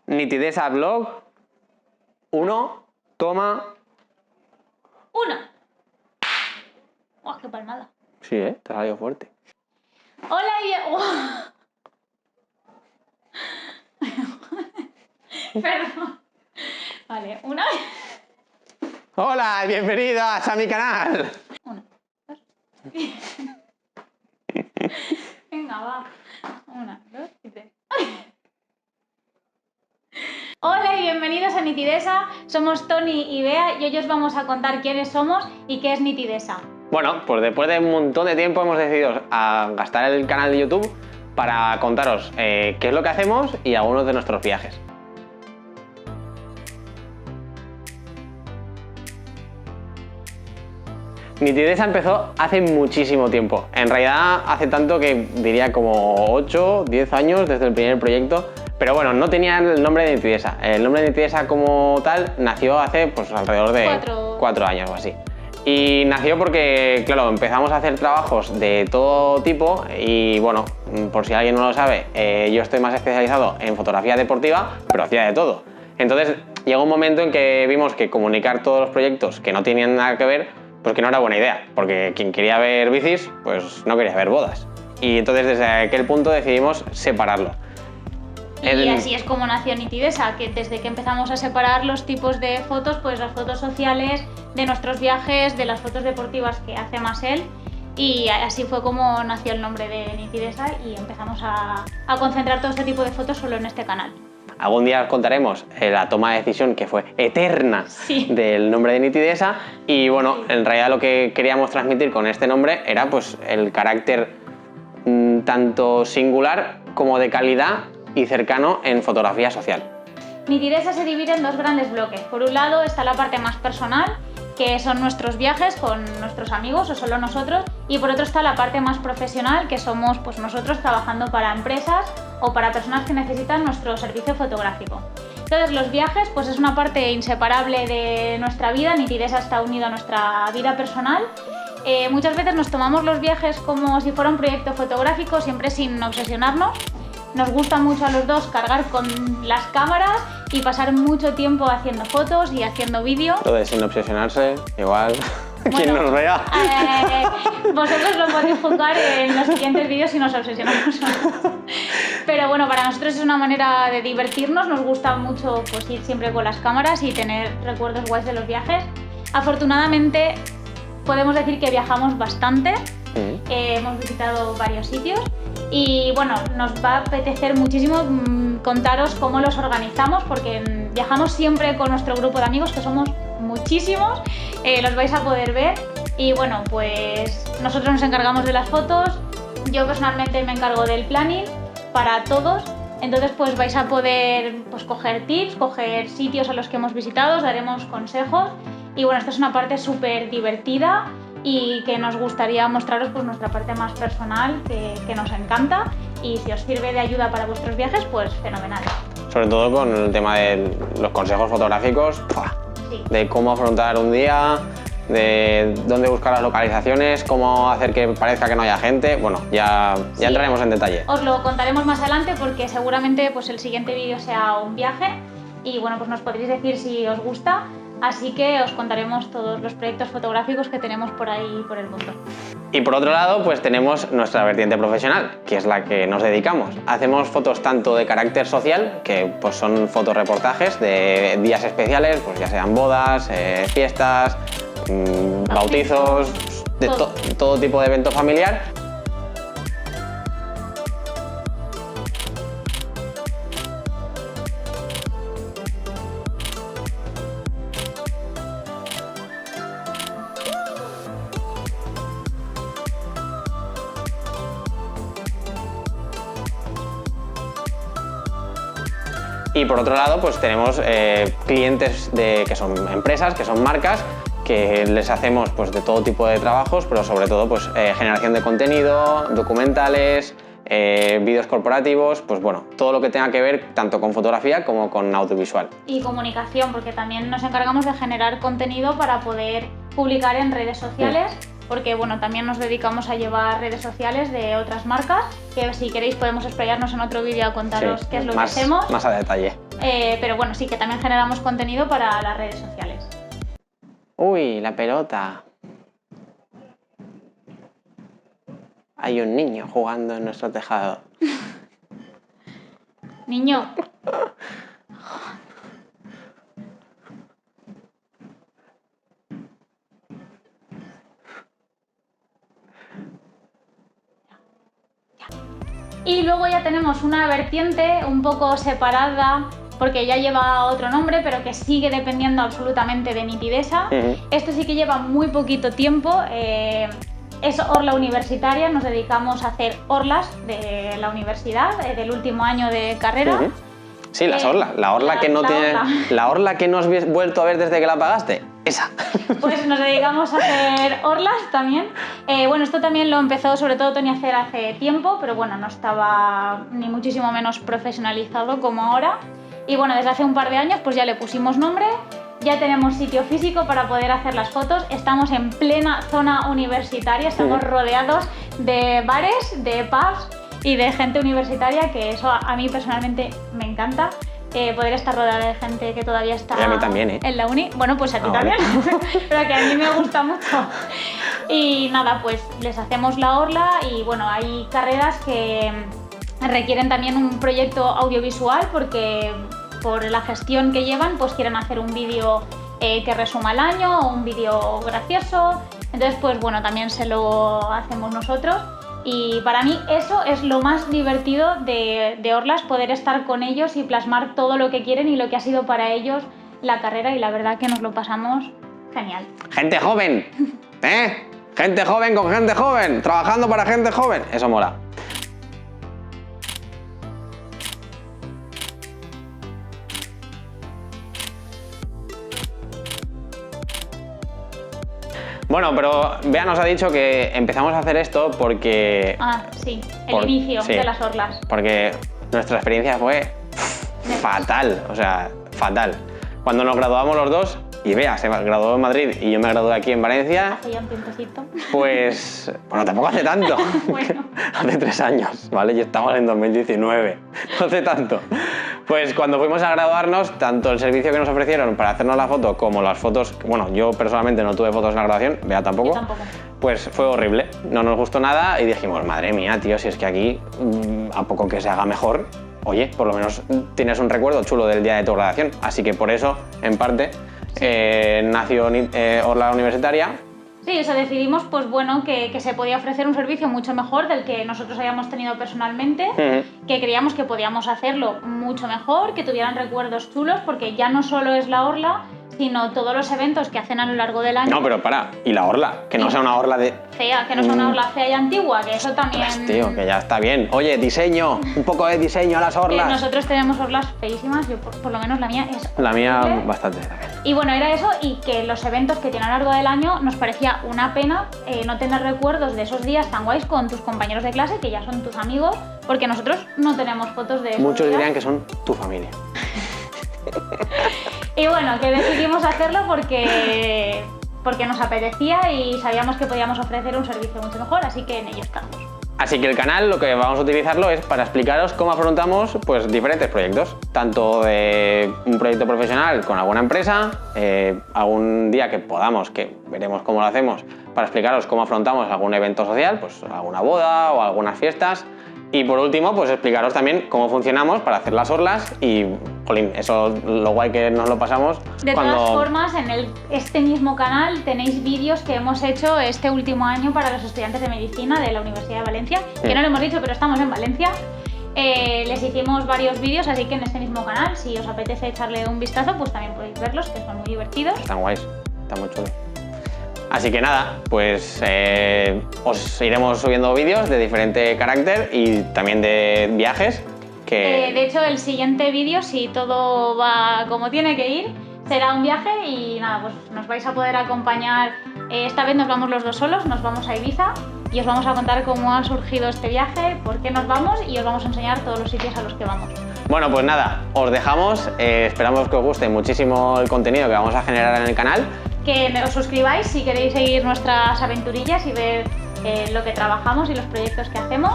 Nitidesa Blog. 1, toma. 1. ¡Oh, qué palmada! Sí, te ha salido fuerte. Hola y... Perdón. Vale, una vez. Hola, bienvenidas a mi canal. 1, 2. Venga, va. 1, 2 y 3. Hola y bienvenidos a Nitidesa. Somos Toni y Bea y hoy os vamos a contar quiénes somos y qué es Nitidesa. Bueno, pues después de un montón de tiempo hemos decidido gastar el canal de YouTube para contaros qué es lo que hacemos y algunos de nuestros viajes. Nitidesa empezó hace muchísimo tiempo. En realidad hace tanto que diría como 8, 10 años desde el primer proyecto. Pero bueno, no tenía el nombre de Nitidesa. El nombre de Nitidesa como tal nació hace pues alrededor de 4 años o así. Y nació porque, claro, empezamos a hacer trabajos de todo tipo y bueno, por si alguien no lo sabe, yo estoy más especializado en fotografía deportiva, pero hacía de todo. Entonces llegó un momento en que vimos que comunicar todos los proyectos que no tenían nada que ver, pues que no era buena idea, porque quien quería ver bicis, pues no quería ver bodas. Y entonces desde aquel punto decidimos separarlo. Y así es como nació Nitidesa, que desde que empezamos a separar los tipos de fotos, pues las fotos sociales, de nuestros viajes, de las fotos deportivas que hace más él, y así fue como nació el nombre de Nitidesa y empezamos a concentrar todo este tipo de fotos solo en este canal. Algún día os contaremos la toma de decisión que fue eterna del nombre de Nitidesa y bueno, en realidad lo que queríamos transmitir con este nombre era pues el carácter tanto singular como de calidad y cercano en fotografía social. Nitidesa se divide en dos grandes bloques. Por un lado está la parte más personal, que son nuestros viajes con nuestros amigos o solo nosotros, y por otro está la parte más profesional, que somos pues nosotros trabajando para empresas o para personas que necesitan nuestro servicio fotográfico. Entonces los viajes pues es una parte inseparable de nuestra vida. Nitidesa está unido a nuestra vida personal. Muchas veces nos tomamos los viajes como si fuera un proyecto fotográfico, siempre sin obsesionarnos. Nos gusta mucho a los dos cargar con las cámaras y pasar mucho tiempo haciendo fotos y haciendo vídeo. Lo de sin obsesionarse, igual, quien nos vea. Vosotros lo podéis juzgar en los siguientes vídeos si nos obsesionamos o no. Pero bueno, para nosotros es una manera de divertirnos, nos gusta mucho pues, ir siempre con las cámaras y tener recuerdos guays de los viajes. Afortunadamente podemos decir que viajamos bastante, hemos visitado varios sitios. Y bueno, nos va a apetecer muchísimo contaros cómo los organizamos porque viajamos siempre con nuestro grupo de amigos, que somos muchísimos, los vais a poder ver. Y bueno, pues nosotros nos encargamos de las fotos, yo personalmente me encargo del planning para todos. Entonces pues vais a poder pues, coger tips, coger sitios a los que hemos visitado, os daremos consejos. Y bueno, esta es una parte súper divertida y que nos gustaría mostraros pues, nuestra parte más personal, que nos encanta, y si os sirve de ayuda para vuestros viajes, pues fenomenal. Sobre todo con el tema de los consejos fotográficos, de cómo afrontar un día, de dónde buscar las localizaciones, cómo hacer que parezca que no haya gente. Bueno, ya entraremos en detalle. Os lo contaremos más adelante porque seguramente pues, el siguiente vídeo sea un viaje y bueno, pues nos podréis decir si os gusta. Así que os contaremos todos los proyectos fotográficos que tenemos por ahí por el mundo. Y por otro lado, pues tenemos nuestra vertiente profesional, que es la que nos dedicamos. Hacemos fotos tanto de carácter social, que pues son fotoreportajes de días especiales, pues ya sean bodas, fiestas, bautizos, de todo tipo de evento familiar. Y por otro lado, pues tenemos clientes que son empresas, que son marcas, que les hacemos pues, de todo tipo de trabajos, pero sobre todo pues, generación de contenido, documentales, vídeos corporativos, pues bueno, todo lo que tenga que ver tanto con fotografía como con audiovisual. Y comunicación, porque también nos encargamos de generar contenido para poder publicar en redes sociales. Porque bueno, también nos dedicamos a llevar redes sociales de otras marcas, que si queréis podemos explayarnos en otro vídeo a contaros qué es lo que hacemos. Más a detalle. Pero bueno, sí que también generamos contenido para las redes sociales. Uy, la pelota. Hay un niño jugando en nuestro tejado. Niño. Y luego ya tenemos una vertiente un poco separada, porque ya lleva otro nombre, pero que sigue dependiendo absolutamente de Nitidesa. Esto sí que lleva muy poquito tiempo. Es Orla Universitaria, nos dedicamos a hacer orlas de la universidad, del último año de carrera. Sí, las orlas. La orla que no tiene. La orla que no has vuelto a ver desde que la pagaste. Esa. Pues nos dedicamos a hacer orlas también. Bueno, esto también lo empezó sobre todo Tony a hacer hace tiempo, pero bueno, no estaba ni muchísimo menos profesionalizado como ahora. Y bueno, desde hace un par de años pues ya le pusimos nombre, ya tenemos sitio físico para poder hacer las fotos, estamos en plena zona universitaria, estamos rodeados de bares, de pubs y de gente universitaria, que eso a mí personalmente me encanta. Poder estar rodeada de gente que todavía está y a mí también, ¿eh? En la uni. Bueno, pues a ti también, pero que a mí me gusta mucho. Y nada, pues les hacemos la orla y bueno, hay carreras que requieren también un proyecto audiovisual porque por la gestión que llevan pues quieren hacer un vídeo que resuma el año o un vídeo gracioso. Entonces pues bueno, también se lo hacemos nosotros. Y para mí eso es lo más divertido de Orlas, poder estar con ellos y plasmar todo lo que quieren y lo que ha sido para ellos la carrera, y la verdad que nos lo pasamos genial. ¡Gente joven! ¿Eh? Gente joven con gente joven, trabajando para gente joven. Eso mola. Bueno, pero Bea nos ha dicho que empezamos a hacer esto porque... Ah, sí, el inicio de las orlas. Porque nuestra experiencia fue fatal, o sea, fatal. Cuando nos graduamos los dos, y Bea se graduó en Madrid y yo me gradué aquí en Valencia... Hace ya un tiempecito. Pues... Bueno, tampoco hace tanto. Bueno. Hace 3 años, ¿vale? Y estamos en 2019. No hace tanto. Pues cuando fuimos a graduarnos, tanto el servicio que nos ofrecieron para hacernos la foto como las fotos... Bueno, yo personalmente no tuve fotos en la graduación, Bea tampoco. Yo tampoco. Pues fue horrible, no nos gustó nada y dijimos, madre mía, tío, si es que aquí, a poco que se haga mejor, oye, por lo menos tienes un recuerdo chulo del día de tu graduación. Así que por eso, en parte, nació Orla Universitaria. Sí, o sea, decidimos pues bueno, que se podía ofrecer un servicio mucho mejor del que nosotros habíamos tenido personalmente, que creíamos que podíamos hacerlo mucho mejor, que tuvieran recuerdos chulos, porque ya no solo es la Orla, sino todos los eventos que hacen a lo largo del año. No, pero para, y la orla, que no sea una orla de... Fea, que no sea una orla fea y antigua, que eso también... Ostras, tío, que ya está bien. Oye, diseño, un poco de diseño a las orlas. Nosotros tenemos orlas feísimas, yo por lo menos la mía es la mía horrible. Bastante también. Y bueno, era eso, y que los eventos que tienen a lo largo del año nos parecía una pena no tener recuerdos de esos días tan guays con tus compañeros de clase, que ya son tus amigos, porque nosotros no tenemos fotos de esos Muchos días. dirían que son tu familia. Y bueno, que decidimos hacerlo porque nos apetecía y sabíamos que podíamos ofrecer un servicio mucho mejor, así que en ello estamos. Así que el canal lo que vamos a utilizarlo es para explicaros cómo afrontamos pues, diferentes proyectos, tanto de un proyecto profesional con alguna empresa, algún día que podamos, que veremos cómo lo hacemos, para explicaros cómo afrontamos algún evento social, pues alguna boda o algunas fiestas. Y por último, pues explicaros también cómo funcionamos para hacer las orlas y, jolín, eso lo guay que nos lo pasamos. De todas formas, en este mismo canal tenéis vídeos que hemos hecho este último año para los estudiantes de medicina de la Universidad de Valencia, que no lo hemos dicho, pero estamos en Valencia. Les hicimos varios vídeos, así que en este mismo canal, si os apetece echarle un vistazo, pues también podéis verlos, que son muy divertidos. Están guays, están muy chulos. Así que nada, pues os iremos subiendo vídeos de diferente carácter y también de viajes. De hecho, el siguiente vídeo, si todo va como tiene que ir, será un viaje y nada, pues nos vais a poder acompañar. Esta vez nos vamos los dos solos, nos vamos a Ibiza y os vamos a contar cómo ha surgido este viaje, por qué nos vamos y os vamos a enseñar todos los sitios a los que vamos. Bueno, pues nada, os dejamos. Esperamos que os guste muchísimo el contenido que vamos a generar en el canal. Que os suscribáis si queréis seguir nuestras aventurillas y ver lo que trabajamos y los proyectos que hacemos,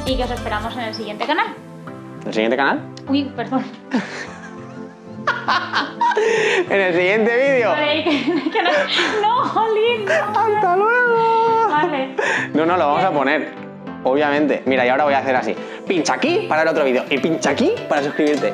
y que os esperamos en el siguiente canal. ¿El siguiente canal? Uy, perdón. en el siguiente vídeo. Vale, no, Jolín. No. ¡Hasta luego! Vale. No, lo vamos a poner. Obviamente. Mira, y ahora voy a hacer así. Pincha aquí para el otro vídeo y pincha aquí para suscribirte.